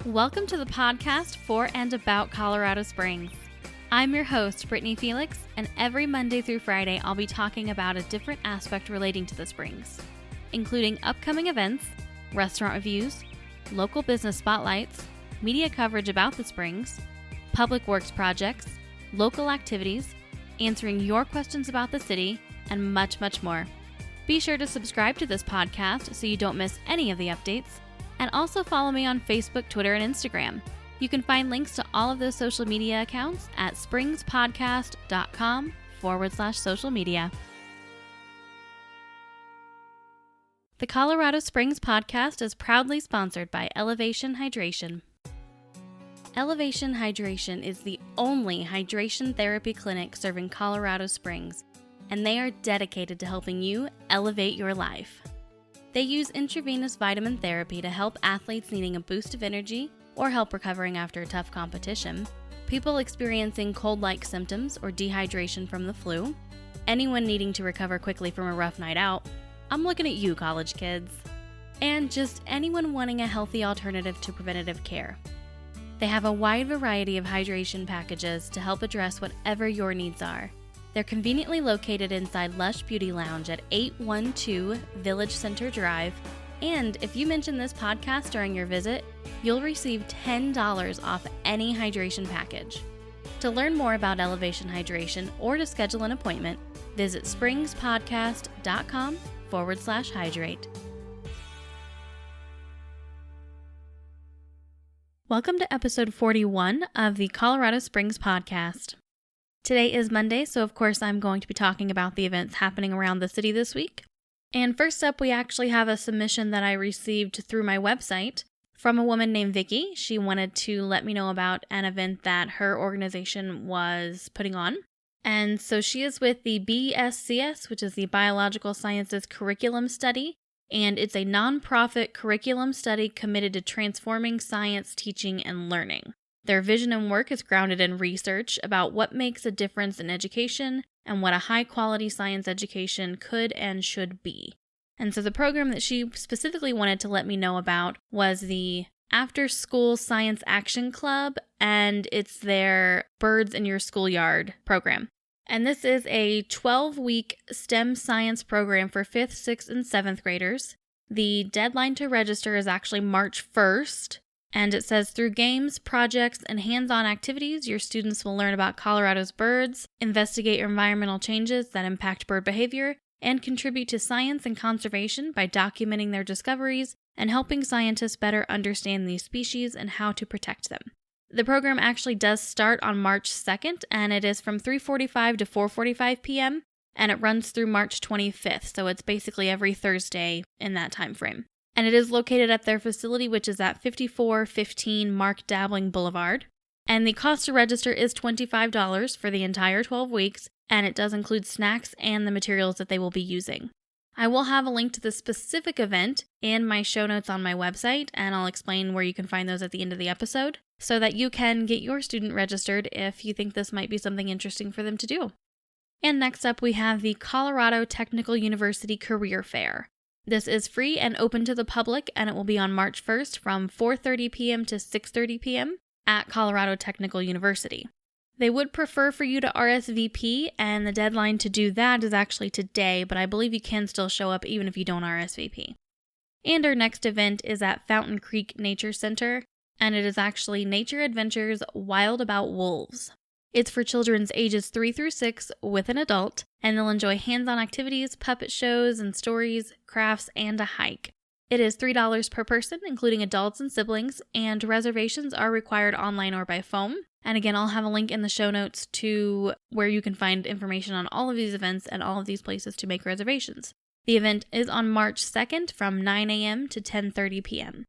Welcome to the podcast for and about Colorado Springs. I'm your host, Brittany Felix, and every Monday through Friday I'll be talking about a different aspect relating to the Springs, including upcoming events, restaurant reviews, local business spotlights, media coverage about the Springs, public works projects, local activities, answering your questions about the city, and much, much more. Be sure to subscribe to this podcast so you don't miss any of the updates. And also follow me on Facebook, Twitter, and Instagram. You can find links to all of those social media accounts at springspodcast.com/social media. The Colorado Springs podcast is proudly sponsored by Elevation Hydration. Elevation Hydration is the only hydration therapy clinic serving Colorado Springs, and they are dedicated to helping you elevate your life. They use intravenous vitamin therapy to help athletes needing a boost of energy or help recovering after a tough competition, people experiencing cold-like symptoms or dehydration from the flu, anyone needing to recover quickly from a rough night out. I'm looking at you, college kids. And just anyone wanting a healthy alternative to preventative care. They have a wide variety of hydration packages to help address whatever your needs are. They're conveniently located inside Lush Beauty Lounge at 812 Village Center Drive, and if you mention this podcast during your visit, you'll receive $10 off any hydration package. To learn more about Elevation Hydration or to schedule an appointment, visit springspodcast.com/hydrate. Welcome to episode 41 of the Colorado Springs podcast. Today is Monday, so of course I'm going to be talking about the events happening around the city this week. And first up, we actually have a submission that I received through my website from a woman named Vicky. She wanted to let me know about an event that her organization was putting on. And so she is with the BSCS, which is the Biological Sciences Curriculum Study, and it's a nonprofit curriculum study committed to transforming science teaching and learning. Their vision and work is grounded in research about what makes a difference in education and what a high-quality science education could and should be. And so the program that she specifically wanted to let me know about was the After School Science Action Club, and it's their Birds in Your Schoolyard program. And this is a 12-week STEM science program for 5th, 6th, and 7th graders. The deadline to register is actually March 1st. And it says, through games, projects, and hands-on activities, your students will learn about Colorado's birds, investigate environmental changes that impact bird behavior, and contribute to science and conservation by documenting their discoveries and helping scientists better understand these species and how to protect them. The program actually does start on March 2nd, and it is from 3:45 to 4:45 p.m., and it runs through March 25th, so it's basically every Thursday in that time frame. And it is located at their facility, which is at 5415 Mark Dabbling Boulevard. And the cost to register is $25 for the entire 12 weeks, and it does include snacks and the materials that they will be using. I will have a link to the specific event in my show notes on my website, and I'll explain where you can find those at the end of the episode, so that you can get your student registered if you think this might be something interesting for them to do. And next up, we have the Colorado Technical University Career Fair. This is free and open to the public, and it will be on March 1st from 4:30 p.m. to 6:30 p.m. at Colorado Technical University. They would prefer for you to RSVP, and the deadline to do that is actually today, but I believe you can still show up even if you don't RSVP. And our next event is at Fountain Creek Nature Center, and it is actually Nature Adventures Wild About Wolves. It's for children's ages 3 through 6 with an adult, and they'll enjoy hands-on activities, puppet shows, and stories, crafts, and a hike. It is $3 per person, including adults and siblings, and reservations are required online or by phone. And again, I'll have a link in the show notes to where you can find information on all of these events and all of these places to make reservations. The event is on March 2nd from 9 a.m. to 10:30 p.m.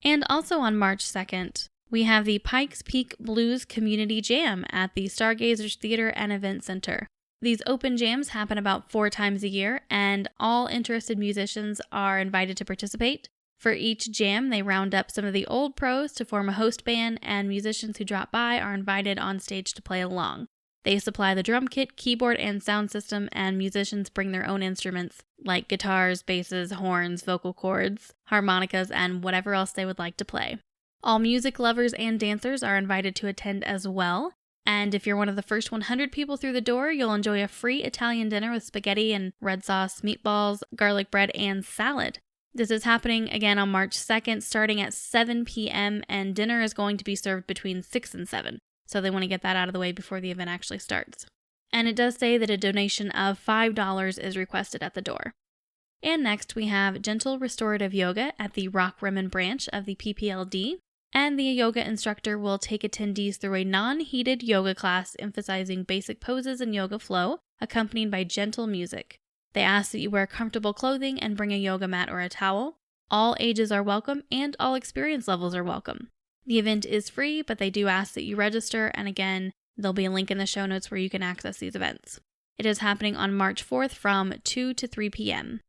And also on March 2nd, we have the Pikes Peak Blues Community Jam at the Stargazers Theater and Event Center. These open jams happen about 4 times a year, and all interested musicians are invited to participate. For each jam, they round up some of the old pros to form a host band, and musicians who drop by are invited on stage to play along. They supply the drum kit, keyboard, and sound system, and musicians bring their own instruments like guitars, basses, horns, vocal cords, harmonicas, and whatever else they would like to play. All music lovers and dancers are invited to attend as well. And if you're one of the first 100 people through the door, you'll enjoy a free Italian dinner with spaghetti and red sauce, meatballs, garlic bread, and salad. This is happening again on March 2nd, starting at 7 p.m., and dinner is going to be served between 6 and 7. So they want to get that out of the way before the event actually starts. And it does say that a donation of $5 is requested at the door. And next we have Gentle Restorative Yoga at the Rockrimmon branch of the PPLD. And the yoga instructor will take attendees through a non-heated yoga class emphasizing basic poses and yoga flow, accompanied by gentle music. They ask that you wear comfortable clothing and bring a yoga mat or a towel. All ages are welcome and all experience levels are welcome. The event is free, but they do ask that you register, and again, there'll be a link in the show notes where you can access these events. It is happening on March 4th from 2 to 3 p.m.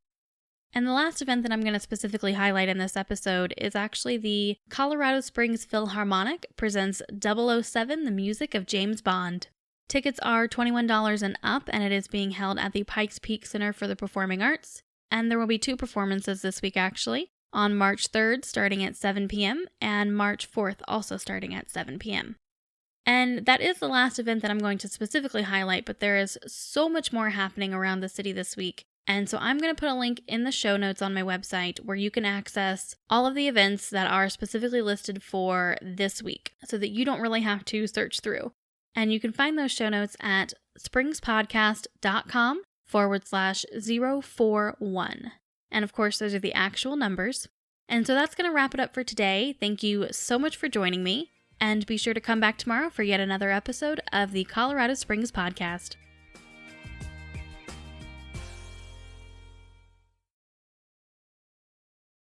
And the last event that I'm going to specifically highlight in this episode is actually the Colorado Springs Philharmonic presents 007, the music of James Bond. Tickets are $21 and up, and it is being held at the Pikes Peak Center for the Performing Arts. And there will be 2 performances this week actually, on March 3rd starting at 7 p.m. and March 4th also starting at 7 p.m. And that is the last event that I'm going to specifically highlight, but there is so much more happening around the city this week. And so I'm going to put a link in the show notes on my website where you can access all of the events that are specifically listed for this week so that you don't really have to search through. And you can find those show notes at springspodcast.com/041. And of course, those are the actual numbers. And so that's going to wrap it up for today. Thank you so much for joining me. And be sure to come back tomorrow for yet another episode of the Colorado Springs Podcast.